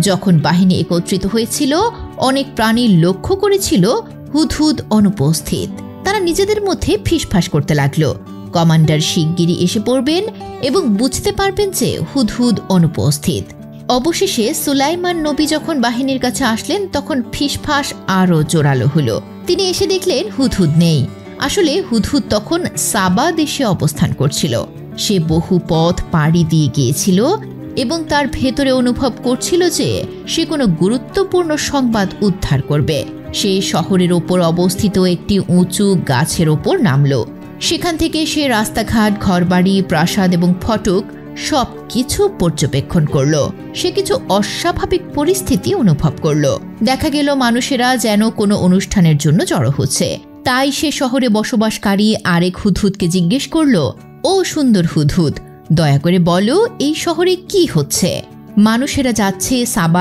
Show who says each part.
Speaker 1: যখন বাহিনী একত্রিত হয়েছিল অনেক প্রাণী লক্ষ্য করেছিল হুদহুদ অনুপস্থিত। তারা নিজেদের মধ্যে ফিসফাস করতে লাগলো। কমান্ডার শিগগিরই এসে পড়বেন এবং বুঝতে পারবেন যে হুদহুদ অনুপস্থিত। অবশেষে সুলাইমান নবী যখন বাহিনীর কাছে আসলেন তখন ফিসফাস আরও জোরালো হলো। তিনি এসে দেখলেন হুদহুদ নেই। আসলে হুদহুদ তখন সাবা দেশে অবস্থান করছিল। সে বহু পথ পাড়ি দিয়ে গিয়েছিল এবং তার ভেতরে অনুভব করছিল যে সে কোনো গুরুত্বপূর্ণ সংবাদ উদ্ধার করবে। সে শহরের ওপর অবস্থিত একটি উঁচু গাছের ওপর নামল। সেখান থেকে সে রাস্তাঘাট, ঘরবাড়ি, প্রাসাদ এবং ফটক সব কিছু পর্যবেক্ষণ করল। সে কিছু অস্বাভাবিক পরিস্থিতি অনুভব করল। দেখা গেল মানুষেরা যেন কোনো অনুষ্ঠানের জন্য জড়ো হচ্ছে। তাই সে শহরে বসবাসকারী আরেক হুদহুদকে জিজ্ঞেস করল, ও সুন্দর হুদহুদ, দয়া করে বলো এই শহরে কি হচ্ছে? মানুষেরা যাচ্ছে সাবার